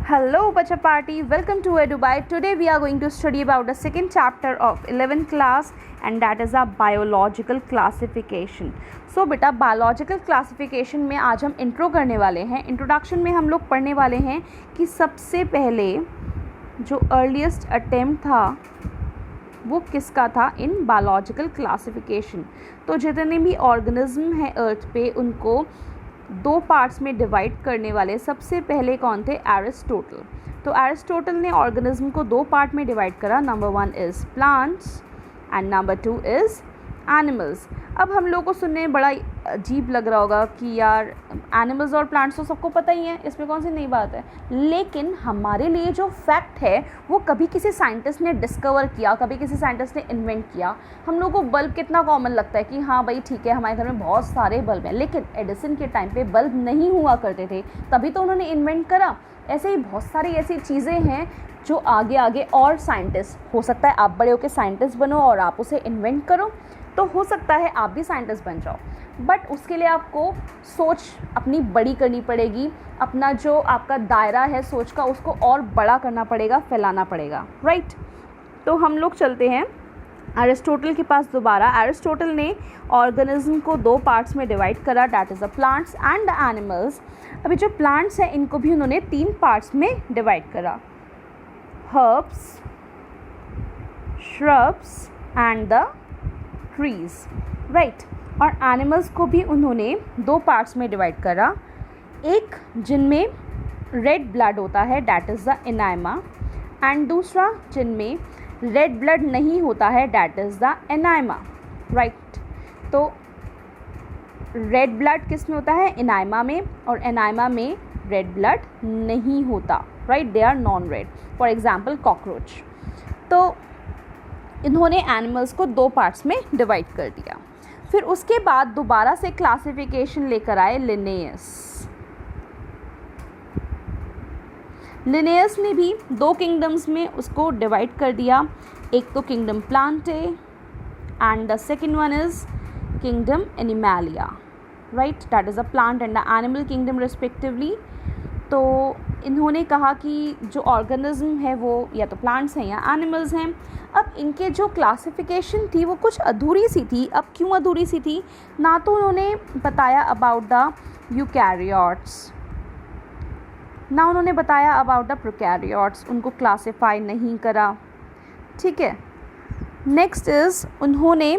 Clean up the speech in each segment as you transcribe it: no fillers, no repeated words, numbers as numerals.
Hello Bacha Party, welcome to Dubai. Today we are going to study about the second chapter of 11th class and that is a biological classification. So बेटा biological classification में आज हम intro करने वाले हैं. Introduction में हम लोग पढ़ने वाले हैं कि सबसे पहले जो अर्लीस्ट अटेम्प्ट था वो किसका था इन बायोलॉजिकल क्लासिफिकेशन. तो जितने भी ऑर्गेनिज्म हैं अर्थ पे उनको दो पार्ट्स में डिवाइड करने वाले सबसे पहले कौन थे? एरिस्टोटल. तो एरिस्टोटल ने ऑर्गेनिज्म को दो पार्ट में डिवाइड करा. Number 1 is plants and number 2 is animals. अब हम लोग को सुनने में बड़ा अजीब लग रहा होगा कि यार एनिमल्स और प्लांट्स तो सबको पता ही है, इसमें कौन सी नई बात है. लेकिन हमारे लिए जो फैक्ट है वो कभी किसी साइंटिस्ट ने डिस्कवर किया, कभी किसी साइंटिस्ट ने इन्वेंट किया. हम लोग को बल्ब कितना कॉमन लगता है कि हाँ भाई ठीक है हमारे घर में बहुत सारे बल्ब हैं, लेकिन एडिसन के टाइम पे बल्ब नहीं हुआ करते थे, तभी तो उन्होंने इन्वेंट करा. ऐसे ही बहुत सारी ऐसी चीज़ें हैं जो आगे आगे और साइंटिस्ट, हो सकता है आप बड़े होकर साइंटिस्ट बनो और आप उसे इन्वेंट करो, तो हो सकता है आप भी साइंटिस्ट बन जाओ. बट उसके लिए आपको सोच अपनी बड़ी करनी पड़ेगी, अपना जो आपका दायरा है सोच का उसको और बड़ा करना पड़ेगा, फैलाना पड़ेगा. राइट. तो हम लोग चलते हैं एरिस्टोटल के पास दोबारा. एरिस्टोटल ने ऑर्गेनिज्म को दो पार्ट्स में डिवाइड करा, that is the plants and the animals. अभी जो प्लांट्स हैं इनको भी उन्होंने 3 पार्ट्स में डिवाइड करा, herbs, shrubs and the trees. Right. और एनिमल्स को भी उन्होंने दो पार्ट्स में डिवाइड करा, एक जिनमें रेड ब्लड होता है डैट इज़ द एनाइमा एंड दूसरा जिनमें रेड ब्लड नहीं होता है डैट इज़ द एनाइमा. राइट. तो रेड ब्लड किस में होता है? एनाइमा में. और एनाइमा में रेड ब्लड नहीं होता. Right. They are non red. For example cockroach. तो इन्होंने एनिमल्स को दो पार्ट्स में डिवाइड कर दिया. फिर उसके बाद दोबारा से क्लासिफिकेशन लेकर आए लिनेयस. लिनेयस ने भी दो किंगडम्स में उसको डिवाइड कर दिया. एक तो kingdom Plantae and the second one is kingdom Animalia. Right. That is a plant and the animal kingdom respectively. तो इन्होंने कहा कि जो ऑर्गेनिज्म है वो या तो प्लांट्स हैं या एनिमल्स हैं. अब इनके जो क्लासिफिकेशन थी वो कुछ अधूरी सी थी. अब क्यों अधूरी सी थी? ना तो उन्होंने बताया अबाउट द यूकैरियोट्स, ना उन्होंने बताया अबाउट द प्रोकैरियोट्स, उनको क्लासिफाई नहीं करा. ठीक है. नेक्स्ट इज़ उन्होंने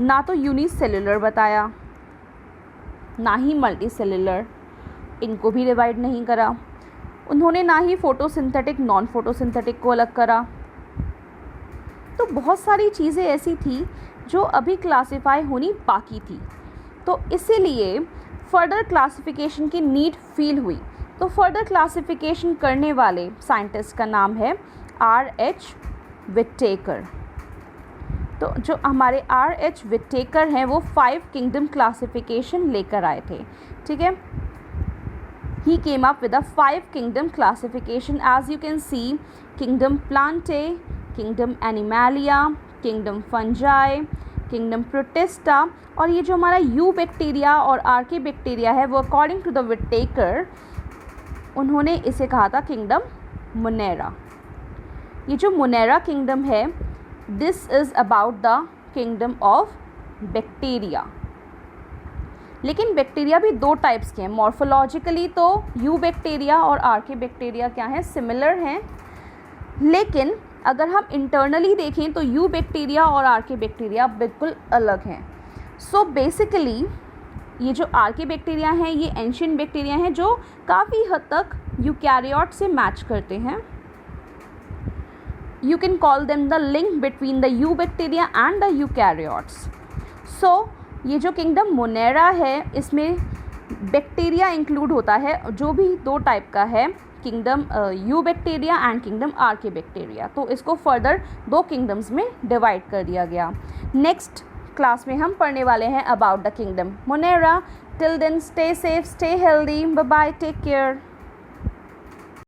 ना तो यूनिसेलुलर बताया ना ही मल्टी सेलुलर, इनको भी डिवाइड नहीं करा. उन्होंने ना ही फोटोसिंथेटिक नॉन फोटोसिंथेटिक को अलग करा. तो बहुत सारी चीज़ें ऐसी थी जो अभी क्लासिफाई होनी बाकी थी. तो इसीलिए फर्दर क्लासिफिकेशन की नीड फील हुई. तो फर्दर क्लासिफिकेशन करने वाले साइंटिस्ट का नाम है R.H. विटेकर. तो जो हमारे R.H. विटेकर हैं वो 5 किंगडम क्लासिफिकेशन लेकर आए थे. ठीक है. He came up with a 5 kingdom classification. As you can see, kingdom Plantae, kingdom Animalia, kingdom Fungi, kingdom Protista. और ये जो हमारा यू बैक्टीरिया और आर्के बैक्टीरिया है वो अकॉर्डिंग टू द विटेकर उन्होंने इसे कहा था किंगडम मोनेरा. ये जो मोनेरा किंगडम है this is about the kingdom of bacteria. लेकिन बैक्टीरिया भी दो टाइप्स के हैं. मॉर्फोलॉजिकली तो यू बैक्टीरिया और आर्के बैक्टीरिया क्या हैं? सिमिलर हैं. लेकिन अगर हम इंटरनली देखें तो यू बैक्टीरिया और आर्के बैक्टीरिया बिल्कुल अलग हैं. सो बेसिकली ये जो आर्के बैक्टीरिया हैं ये एंशिएंट बैक्टीरिया हैं जो काफ़ी हद तक यूकैरियोट से मैच करते हैं. You can call them the link between the eubacteria and the eukaryotes. So ये जो किंगडम मोनेरा है इसमें बैक्टीरिया इंक्लूड होता है जो भी दो टाइप का है, kingdom eubacteria and kingdom archaebacteria. तो इसको फर्दर दो किंगडम्स में डिवाइड कर दिया गया. नेक्स्ट क्लास में हम पढ़ने वाले हैं about the kingdom Monera. Till then stay safe, stay healthy, bye bye, take care.